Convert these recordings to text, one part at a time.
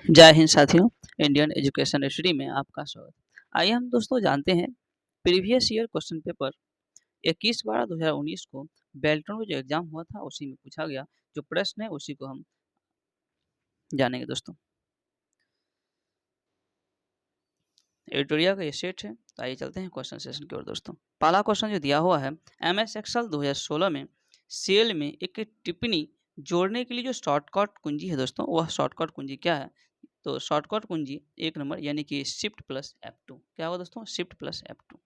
जय हिंद साथियों, Indian education study में आपका स्वागत। आइए हम दोस्तों जानते हैं प्रीवियस ईयर क्वेश्चन पेपर 21/12/2019 को बेल्ट्रॉन में जो एग्जाम हुआ था उसी में पूछा गया जो प्रश्न है उसी को हम जानेंगे दोस्तों। एडिटोरियल का ये सेट है, तो आइए चलते हैं क्वेश्चन सेशन की ओर दोस्तों। पहला क्वेश्चन जो दिया हुआ है, MS एक्सेल 2016 में सेल में एक टिप्पणी जोड़ने के लिए जो शॉर्टकट कुंजी है दोस्तों, वह शॉर्टकट कुंजी क्या है? तो शॉर्टकट कुंजी 1 नंबर यानी कि शिफ्ट प्लस F2। क्या होगा दोस्तों? Shift plus F2।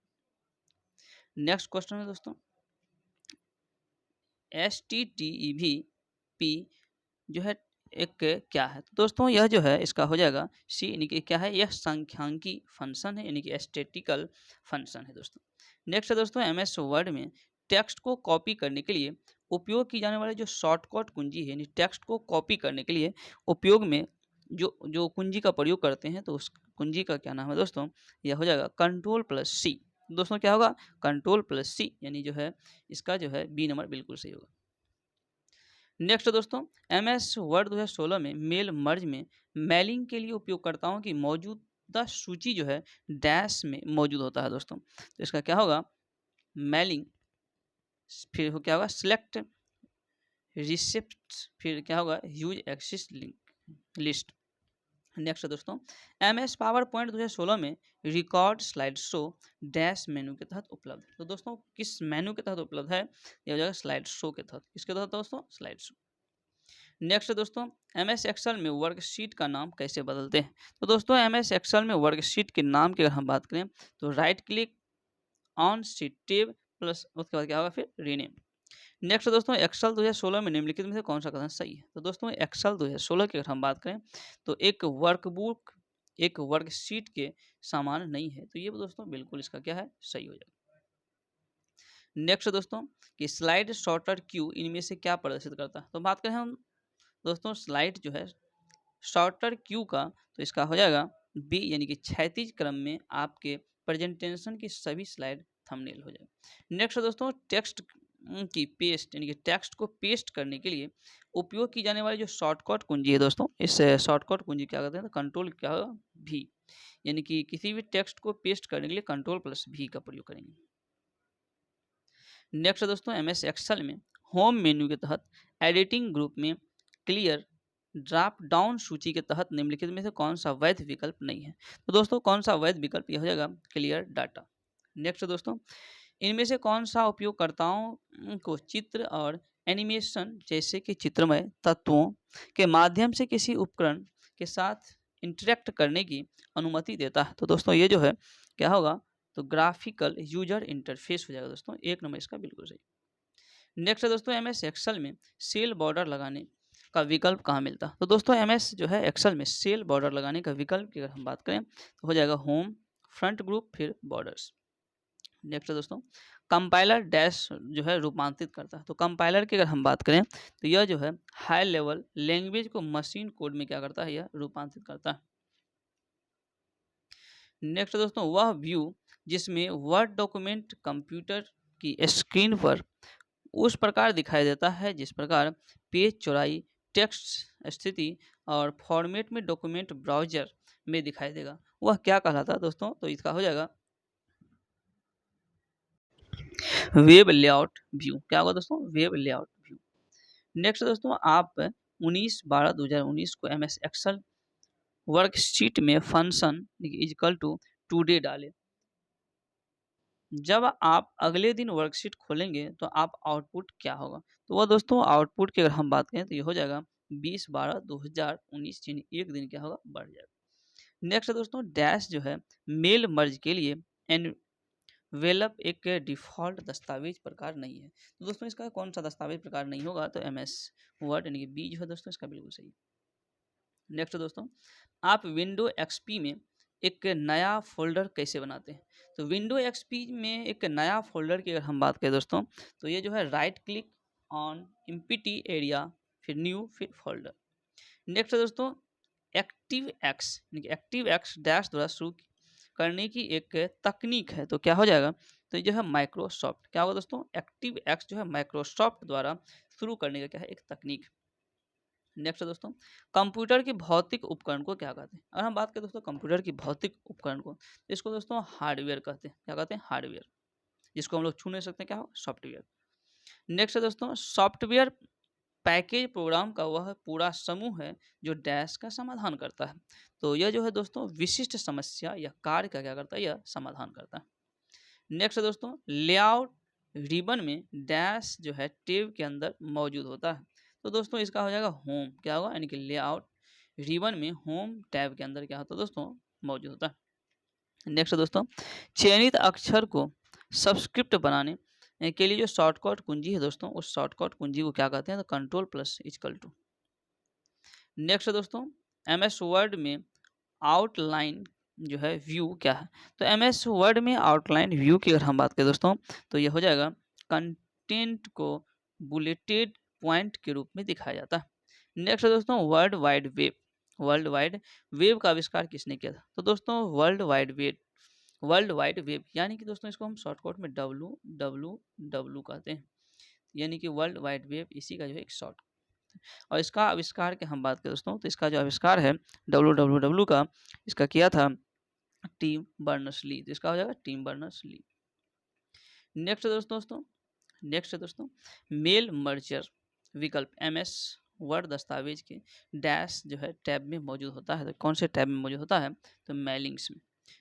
Next question है दोस्तों, HTTP जो है एक क्या है? तो दोस्तों यह जो है इसका हो जाएगा सी, यानी कि क्या है? यह सांख्यिकी फंक्शन है, यानी कि स्टैटिकल फंक्शन है दोस्तों। नेक्स्ट है दोस्तों, MS वर्ड में टेक्स्ट को कॉपी करने के लिए उपयोग की जाने वाली जो शॉर्टकट कुंजी है, यानी टेक्स्ट को कॉपी करने के लिए उपयोग में जो जो कुंजी का प्रयोग करते हैं, तो उस कुंजी का क्या नाम है दोस्तों? यह हो जाएगा Ctrl+C। दोस्तों क्या होगा? Ctrl+C, यानी जो है इसका जो है बी नंबर बिल्कुल सही होगा। नेक्स्ट दोस्तों, MS वर्ड 2016 में मेल मर्ज में मेलिंग के लिए उपयोगकर्ताओं की मौजूदा सूची जो है डैश में मौजूद होता है दोस्तों। तो इसका क्या होगा? मेलिंग, फिर क्या होगा? सिलेक्ट रिसिप्ट, फिर क्या होगा? Use axis list. नेक्स्ट दोस्तों, MS पावर पॉइंट 2016 में रिकॉर्ड स्लाइड शो डैश मेनू के तहत उपलब्ध है। तो दोस्तों किस मेनू के तहत उपलब्ध है? यह हो जाएगा स्लाइड शो के तहत। किसके तहत दोस्तों? Slide show. नेक्स्ट दोस्तों, MS एक्सेल में वर्कशीट का नाम कैसे बदलते हैं? तो दोस्तों MS एक्सेल में वर्कशीट के नाम की अगर हम बात करें तो right click on sheet tab plus उसके बाद क्या होगा? फिर रीनेम। नेक्स्ट दोस्तों, एक्सेल 2016 में निम्नलिखित में से कौन सा कथन सही है? तो दोस्तों एक्सेल 2016 की अगर हम बात करें तो एक वर्कबुक एक वर्कशीट के समान नहीं है। तो ये दोस्तों बिल्कुल इसका क्या है? सही हो जाएगा। नेक्स्ट दोस्तों, कि स्लाइड शॉर्टर क्यू इनमें से क्या प्रदर्शित करता है? तो बात करें हम दोस्तों स्लाइड जो है शॉर्टर क्यू का, तो इसका हो जाएगा बी, यानी कि क्षैतिज क्रम में आपके प्रेजेंटेशन की सभी स्लाइड थंबनेल हो जाएगा। नेक्स्ट दोस्तों, टेक्स्ट की पेस्ट, यानी कि टेक्स्ट को पेस्ट करने के लिए उपयोग की जाने वाली जो शॉर्टकट कुंजी है दोस्तों, इस शॉर्टकट कुंजी क्या कहते हैं? तो कंट्रोल क्या होगा? भी, यानी कि किसी भी टेक्स्ट को पेस्ट करने के लिए Ctrl+V का प्रयोग करेंगे। नेक्स्ट दोस्तों, MS एक्सेल में होम मेन्यू के तहत एडिटिंग ग्रुप में क्लियर ड्रॉप डाउन सूची के तहत निम्नलिखित में से कौन सा वैध विकल्प नहीं है? तो दोस्तों कौन सा वैध विकल्प? यह हो जाएगा क्लियर डाटा। नेक्स्ट दोस्तों, इनमें से कौन सा उपयोगकर्ताओं को चित्र और एनिमेशन जैसे कि चित्रमय तत्वों के माध्यम से किसी उपकरण के साथ इंटरेक्ट करने की अनुमति देता है? तो दोस्तों ये जो है क्या होगा? तो ग्राफिकल यूजर इंटरफेस हो जाएगा दोस्तों। 1 नंबर इसका बिल्कुल सही। नेक्स्ट है दोस्तों, MS एक्सेल में सेल बॉर्डर लगाने का विकल्प कहाँ मिलता है? तो दोस्तों MS जो है एक्सेल में सेल बॉर्डर लगाने का विकल्प की अगर हम बात करें तो हो जाएगा होम, फ्रंट ग्रुप, फिर बॉर्डर्स। नेक्स्ट है दोस्तों, कंपाइलर डैश जो है रूपांतरित करता है। तो कंपाइलर की अगर हम बात करें तो यह जो है हाई लेवल लैंग्वेज को मशीन कोड में क्या करता है? यह रूपांतरित करता है। नेक्स्ट दोस्तों, वह व्यू जिसमें वर्ड डॉक्यूमेंट कंप्यूटर की स्क्रीन पर उस प्रकार दिखाई देता है जिस प्रकार पेज चौड़ाई, टेक्स्ट स्थिति और फॉर्मेट में डॉक्यूमेंट ब्राउजर में दिखाई देगा, वह क्या कहलाता है दोस्तों? तो इसका हो जाएगा वेब लेआउट व्यू। क्या होगा दोस्तों? Web layout view. नेक्स्ट दोस्तों, आप 19/12/2019 को MS एक्सेल वर्कशीट में फंक्शन इक्वल टू टुडे डालें। जब आप अगले दिन वर्कशीट खोलेंगे तो आप आउटपुट क्या होगा? तो वह दोस्तों आउटपुट की अगर हम बात करें तो ये हो जाएगा 20/12/2019, यानी एक दिन क्या होगा? बढ़ जाएगा। नेक्स्ट दोस्तों, डैश जो है मेल मर्ज के लिए एनवेलप एक डिफ़ॉल्ट दस्तावेज प्रकार नहीं है। तो दोस्तों इसका कौन सा दस्तावेज प्रकार नहीं होगा? तो MS वर्ड, यानी कि बी जो है दोस्तों इसका बिल्कुल सही। नेक्स्ट दोस्तों, आप विंडो एक्सपी में एक नया फोल्डर कैसे बनाते हैं? तो विंडो एक्सपी में एक नया फोल्डर की अगर हम बात करें दोस्तों तो ये जो है right click on empty area, फिर न्यू, फिर फोल्डर। नेक्स्ट दोस्तों, एक्टिव एक्स डैश द्वारा शुरू करने की एक तकनीक है। तो क्या हो जाएगा? तो ये जो है माइक्रोसॉफ्ट, क्या होगा दोस्तों? एक्टिव एक्स जो है माइक्रोसॉफ्ट द्वारा शुरू करने का क्या है? एक तकनीक। नेक्स्ट दोस्तों, कंप्यूटर के भौतिक उपकरण को क्या कहते हैं? अगर हम बात करें दोस्तों कंप्यूटर की भौतिक उपकरण को, तो इसको दोस्तों हार्डवेयर कहते हैं। क्या कहते हैं? हार्डवेयर। जिसको हम लोग छू नहीं सकते, क्या हो? सॉफ्टवेयर। नेक्स्ट है दोस्तों, सॉफ्टवेयर पैकेज प्रोग्राम का वह पूरा समूह है जो डैश का समाधान करता है। तो यह जो है दोस्तों विशिष्ट समस्या या कार्य का क्या करता है? यह समाधान करता है। नेक्स्ट है दोस्तों, लेआउट रिबन में डैश जो है टेब के अंदर मौजूद होता है। तो दोस्तों इसका हो जाएगा होम। क्या होगा? यानी कि लेआउट रिबन में होम टैब के अंदर क्या होता है दोस्तों? मौजूद होता है। नेक्स्ट दोस्तों, चयनित अक्षर को सबस्क्रिप्ट बनाने के लिए जो शॉर्टकट कुंजी है दोस्तों, उस शॉर्टकट कुंजी को क्या कहते हैं? तो control plus equal to. Next दोस्तों, एमएस वर्ड में आउटलाइन जो है व्यू क्या है? तो एमएस वर्ड में आउटलाइन व्यू की अगर हम बात करें दोस्तों, तो यह हो जाएगा कंटेंट को बुलेटेड पॉइंट के रूप में दिखाया जाता है। नेक्स्ट दोस्तों, world wide web. World wide web का आविष्कार किसने किया था? तो दोस्तों वर्ल्ड वाइड वेब यानी कि दोस्तों इसको हम शॉर्टकट में WWW कहते हैं। यानी कि वर्ल्ड वाइड वेब इसी का जो है एक शॉर्ट। और इसका आविष्कार की हम बात करें दोस्तों, तो इसका जो आविष्कार है WWW का, इसका किया था टिम बर्नर्स-ली। तो इसका हो जाएगा टिम बर्नर्स-ली। नेक्स्ट दोस्तों मेल मर्जर विकल्प एमएस वर्ड दस्तावेज के डैश जो है टैब में मौजूद होता है। तो कौन से टैब में मौजूद होता है? तो मेलिंग्स में।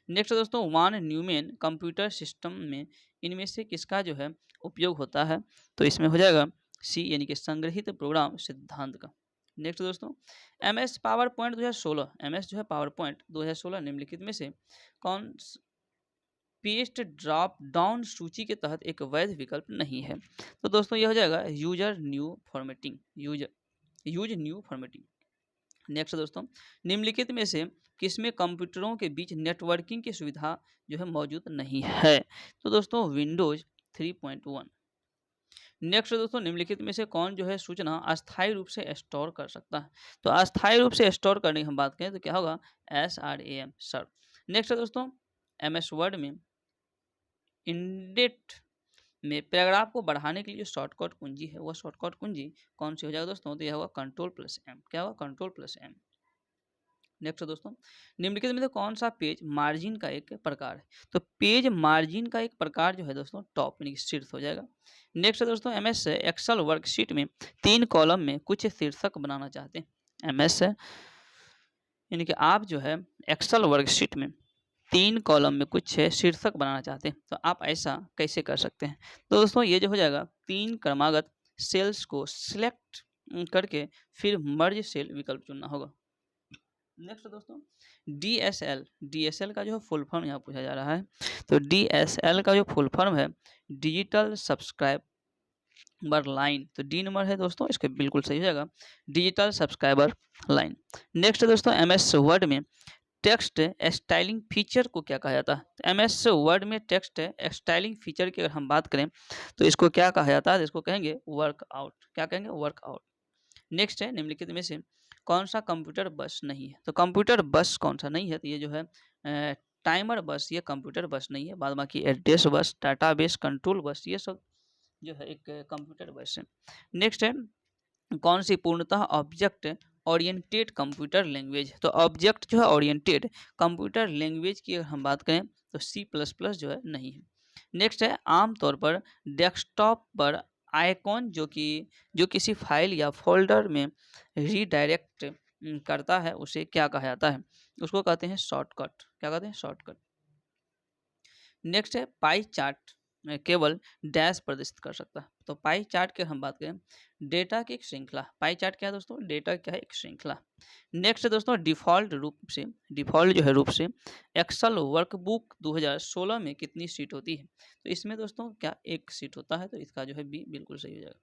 नेक्स्ट दोस्तों, वान न्यूमैन कंप्यूटर सिस्टम में इनमें से किसका जो है उपयोग होता है? तो इसमें हो जाएगा सी यानी कि संग्रहित प्रोग्राम सिद्धांत का। नेक्स्ट दोस्तों, एमएस पावर पॉइंट 2016 एमएस जो है पावर पॉइंट 2016 निम्नलिखित में से कौन पेस्ट ड्रॉप डाउन सूची के तहत एक वैध विकल्प नहीं है? तो दोस्तों यह हो जाएगा यूज न्यू फॉर्मेटिंग। नेक्स्ट दोस्तों, निम्नलिखित में से किसमें कंप्यूटरों के बीच नेटवर्किंग की सुविधा जो है मौजूद नहीं है? तो दोस्तों विंडोज 3.1। नेक्स्ट दोस्तों, निम्नलिखित में से कौन जो है सूचना अस्थायी रूप से स्टोर कर सकता है? तो अस्थायी रूप से स्टोर करने की हम बात करें तो क्या होगा? SRAM सर्व। नेक्स्ट दोस्तों, एमएस वर्ड में इंडेट में पैराग्राफ को बढ़ाने के लिए जो शॉर्टकट कुंजी है, वह शॉर्टकट कुंजी कौन सी हो जाएगा दोस्तों? तो यह होगा कंट्रोल प्लस एम। क्या होगा? Control plus M. नेक्स्ट दोस्तों, निम्नलिखित में से कौन सा पेज मार्जिन का एक प्रकार है? तो पेज मार्जिन का एक प्रकार जो है दोस्तों टॉप यानी कि शीर्ष हो जाएगा। नेक्स्ट दोस्तों, एमएस एक्सेल वर्कशीट में 3 कॉलम में कुछ शीर्षक बनाना चाहते हैं। एमएस यानी कि आप जो है एक्सेल वर्कशीट में 3 कॉलम में कुछ शीर्षक बनाना चाहते हैं, तो आप ऐसा कैसे कर सकते हैं? तो दोस्तों ये जो हो जाएगा 3 क्रमागत सेल्स को सिलेक्ट करके फिर मर्ज सेल विकल्प चुनना होगा। नेक्स्ट दोस्तों, DSL का जो है फुल फॉर्म यहाँ पूछा जा रहा है। तो DSL का जो फुल फॉर्म है डिजिटल सब्सक्राइबर लाइन। तो डी नंबर है दोस्तों, इसके बिल्कुल सही हो जाएगा डिजिटल सब्सक्राइबर लाइन। नेक्स्ट दोस्तों, एमएस वर्ड में टेक्स्ट स्टाइलिंग फीचर को क्या कहा जाता है? एमएस वर्ड में टेक्स्ट स्टाइलिंग फीचर की अगर हम बात करें तो इसको क्या कहा जाता है? इसको कहेंगे वर्कआउट। क्या कहेंगे? वर्कआउट। नेक्स्ट है निम्नलिखित में से कौन सा कंप्यूटर बस नहीं है? तो कंप्यूटर बस कौन सा नहीं है? तो ये जो है टाइमर बस, ये कंप्यूटर बस नहीं है। बाद बाकी address bus, database control bus, ये सब जो है एक कंप्यूटर बस है। नेक्स्ट है कौन सी पूर्णतः ऑब्जेक्ट ओरिएंटेड कंप्यूटर लैंग्वेज? तो ऑब्जेक्ट जो है ओरिएंटेड कंप्यूटर लैंग्वेज की अगर हम बात करें तो C++ जो है नहीं है। नेक्स्ट है आमतौर पर डेस्कटॉप पर आइकॉन जो किसी फाइल या फोल्डर में रीडायरेक्ट करता है उसे क्या कहा जाता है? उसको कहते हैं शॉर्टकट। क्या कहते हैं? शॉर्टकट। नेक्स्ट है पाई चार्ट केवल डैश प्रदर्शित कर सकता है। तो पाई चार्ट की हम बात करें डेटा की एक श्रृंखला। पाई चार्ट क्या है दोस्तों? डेटा क्या है? एक श्रृंखला। नेक्स्ट है दोस्तों, डिफ़ॉल्ट जो है रूप से एक्सेल वर्कबुक 2016 में कितनी सीट होती है? तो इसमें दोस्तों क्या एक सीट होता है। तो इसका जो है बी बिल्कुल सही हो जाएगा।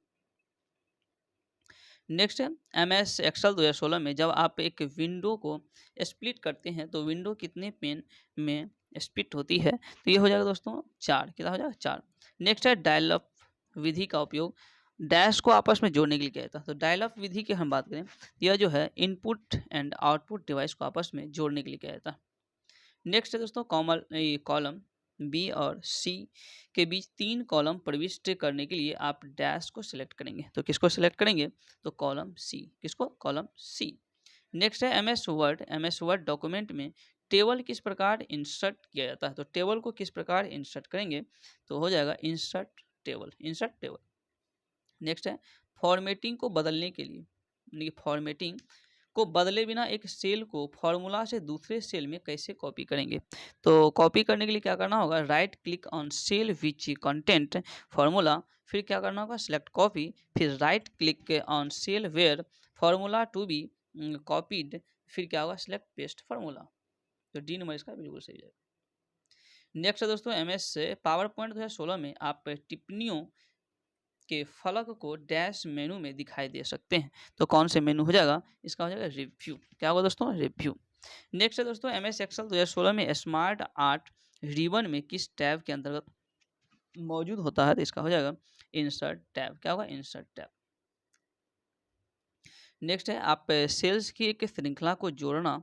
नेक्स्ट है एमएस एक्सेल 2016 में जब आप एक विंडो को स्प्लिट करते हैं तो विंडो कितने पेन में स्प्लिट होती है? तो ये हो जाएगा दोस्तों 4। कितना हो जाएगा? 4। नेक्स्ट है डायल अप विधि का उपयोग डैश को आपस में जोड़ने के लिए किया जाता है। तो डायल अप विधि की हम बात करें, यह जो है इनपुट एंड आउटपुट डिवाइस को आपस में जोड़ने के लिए किया जाता है। नेक्स्ट है दोस्तों कॉलम बी और सी के बीच 3 कॉलम प्रविष्ट करने के लिए आप डैश को सिलेक्ट करेंगे। तो किसको सिलेक्ट करेंगे? तो कॉलम सी। किसको? Column C. नेक्स्ट है MS Word. MS Word document में टेबल किस प्रकार इंसर्ट किया जाता है? तो टेबल को किस प्रकार इंसर्ट करेंगे? तो हो जाएगा insert table. Insert table. Next है फॉर्मेटिंग को बदलने के लिए, फॉर्मेटिंग को बदले बिना एक सेल को फॉर्मूला से दूसरे सेल में कैसे कॉपी करेंगे? तो कॉपी करने के लिए क्या करना होगा? Right click on cell which content formula, फिर क्या करना होगा? सिलेक्ट कॉपी, फिर right click on cell where formula to be copied, फिर क्या होगा? Select paste formula. तो डी नंबर इसका बिल्कुल सही है। नेक्स्ट है दोस्तों एमएस से पावर पॉइंट 2016 में आप टिप्पणियों के फलक को डैश मेनू में दिखाई दे सकते हैं। तो कौन से मेनू हो जाएगा? इसका हो जाएगा रिव्यू। क्या होगा दोस्तों? रिव्यू। नेक्स्ट है दोस्तों एमएस एक्सेल 2016 में स्मार्ट आर्ट रिबन में किस टैब के अंतर्गत मौजूद होता है? तो इसका हो जाएगा इंसर्ट टैब। क्या होगा? Insert tab. नेक्स्ट है आप सेल्स की एक श्रृंखला को जोड़ना,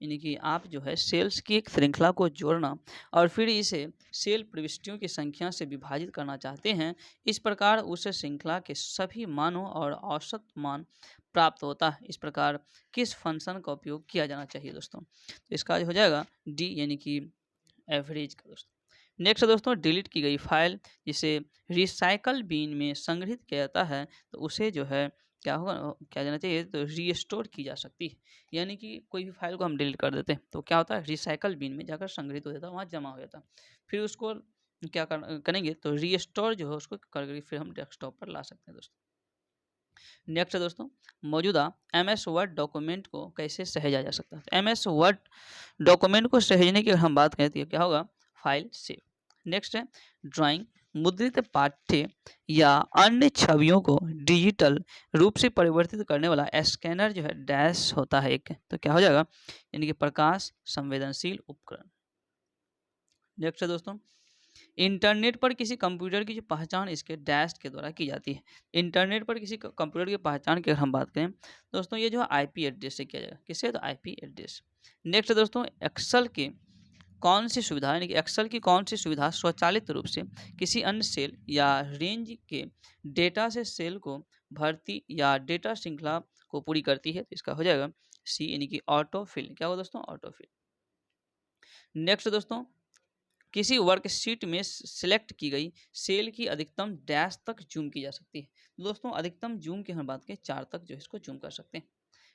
यानी कि आप जो है सेल्स की एक श्रृंखला को जोड़ना और फिर इसे सेल प्रविष्टियों की संख्या से विभाजित करना चाहते हैं। इस प्रकार उस श्रृंखला के सभी मानों और औसत मान प्राप्त होता है। इस प्रकार किस फंक्शन का उपयोग किया जाना चाहिए दोस्तों? तो इसका हो जाएगा डी, यानी कि एवरेज का दोस्तों। नेक्स्ट दोस्तों डिलीट की गई फाइल जिसे रिसाइकल बिन में संग्रहित किया जाता है, तो उसे जो है क्या होगा? क्या जाना चाहिए? तो रीस्टोर की जा सकती है। यानी कि कोई भी फाइल को हम डिलीट कर देते हैं तो क्या होता है? रिसाइकल बिन में जाकर संग्रहित हो जाता है, वहाँ जमा हो जाता है। फिर उसको क्या करेंगे? तो रीस्टोर जो है उसको करके फिर हम डेस्कटॉप पर ला सकते हैं दोस्तों। नेक्स्ट है दोस्तों मौजूदा एमएस वर्ड डॉक्यूमेंट को कैसे सहेजा जा सकता है? तो एमएस वर्ड डॉक्यूमेंट को सहेजने की अगर हम बात करें तो क्या होगा? File save. नेक्स्ट है ड्राइंग, मुद्रित पाठ्य या अन्य छवियों को डिजिटल रूप से परिवर्तित करने वाला स्कैनर जो है डैश होता है एक। तो क्या हो जाएगा? यानी कि प्रकाश संवेदनशील उपकरण। नेक्स्ट है दोस्तों इंटरनेट पर किसी कंप्यूटर की जो पहचान इसके डैश के द्वारा की जाती है। इंटरनेट पर किसी कंप्यूटर की पहचान की अगर हम बात करें दोस्तों ये जो आईपी एड्रेस से किया जाएगा। किससे? तो आईपी एड्रेस। नेक्स्ट दोस्तों एक्सेल की कौन सी सुविधा, यानी कि एक्सेल की कौन सी सुविधा स्वचालित रूप से किसी अन्य सेल या रेंज के डेटा से सेल को भर्ती या डेटा श्रृंखला को पूरी करती है? तो इसका हो जाएगा सी, यानी कि ऑटो फिल। क्या होगा दोस्तों? Auto fill. नेक्स्ट दोस्तों किसी वर्कशीट में सिलेक्ट की गई सेल की अधिकतम डैश तक जूम की जा सकती है। दोस्तों अधिकतम जूम की हम बात करें 4 तक जो है इसको जूम कर सकते हैं।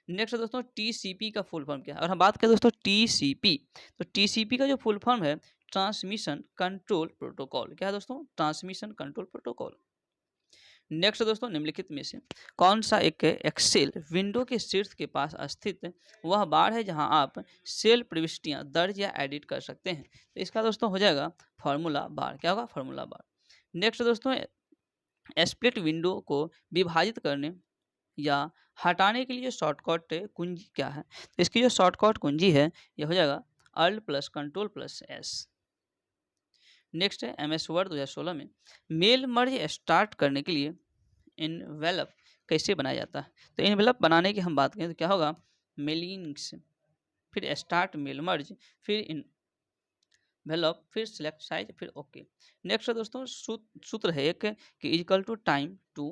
नेक्स्ट दोस्तों टीसीपी का फुल फॉर्म क्या है? और हम बात करें दोस्तों टीसीपी, तो टीसीपी का जो फुल फॉर्म है ट्रांसमिशन कंट्रोल प्रोटोकॉल। क्या है दोस्तों? Transmission control protocol. नेक्स्ट दोस्तों निम्नलिखित में से कौन सा एक एक्सेल विंडो के शीर्ष के पास स्थित वह बार है जहां आप सेल प्रविष्टियां दर्ज या एडिट कर सकते हैं? तो इसका दोस्तों हो जाएगा फॉर्मूला बार। क्या होगा? Formula bar. नेक्स्ट दोस्तों स्प्लिट विंडो को विभाजित करने या हटाने के लिए शॉर्टकट कुंजी क्या है? तो इसकी जो शॉर्टकट कुंजी है यह हो जाएगा alt plus control plus S. Next है एमएस वर्ड 2016 में मेल मर्ज स्टार्ट करने के लिए इनवेलप कैसे बनाया जाता है? तो इनवेलप बनाने की हम बात करें तो क्या होगा? मेलिंग्स, फिर स्टार्ट मेल मर्ज, फिर इनवेलप, फिर सिलेक्ट साइज, फिर ओके। नेक्स्ट है दोस्तों सूत्र है एक कि इक्वल टू टाइम टू,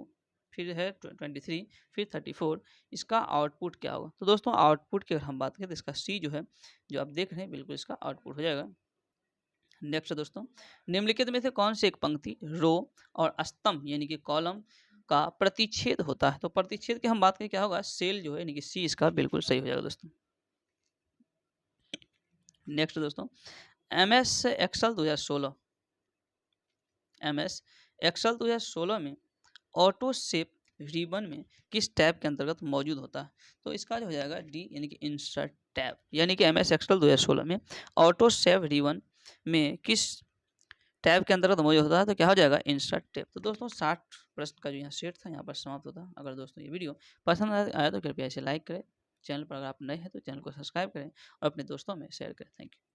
फिर है 23, फिर 34। इसका आउटपुट क्या होगा? तो दोस्तों आउटपुट की अगर हम बात करें तो इसका सी जो है जो आप देख रहे हैं बिल्कुल इसका आउटपुट हो जाएगा। नेक्स्ट दोस्तों निम्नलिखित में से कौन सी एक पंक्ति रो और स्तंभ यानी कि कॉलम का प्रतिच्छेद होता है? तो प्रतिच्छेद की हम बात करें क्या होगा? सेल जो है यानी कि सी इसका बिल्कुल सही हो जाएगा दोस्तों। नेक्स्ट दोस्तों एमएस एक्सेल 2016, एमएस एक्सेल 2016 में ऑटो शेप रिबन में किस टैब के अंतर्गत मौजूद होता है? तो इसका जो हो जाएगा डी, यानी कि इंसर्ट टैब। यानी कि एमएस एक्सेल 2016 में ऑटो शेप रिबन में किस टैब के अंतर्गत मौजूद होता है? तो क्या हो जाएगा? Insert tab. तो दोस्तों 60 प्रश्न का जो यहाँ सेट था यहाँ पर समाप्त होता है। अगर दोस्तों ये वीडियो पसंद आया तो कृपया इसे लाइक करें। चैनल पर अगर आप नए हैं तो चैनल को सब्सक्राइब करें और अपने दोस्तों में शेयर करें। Thank you.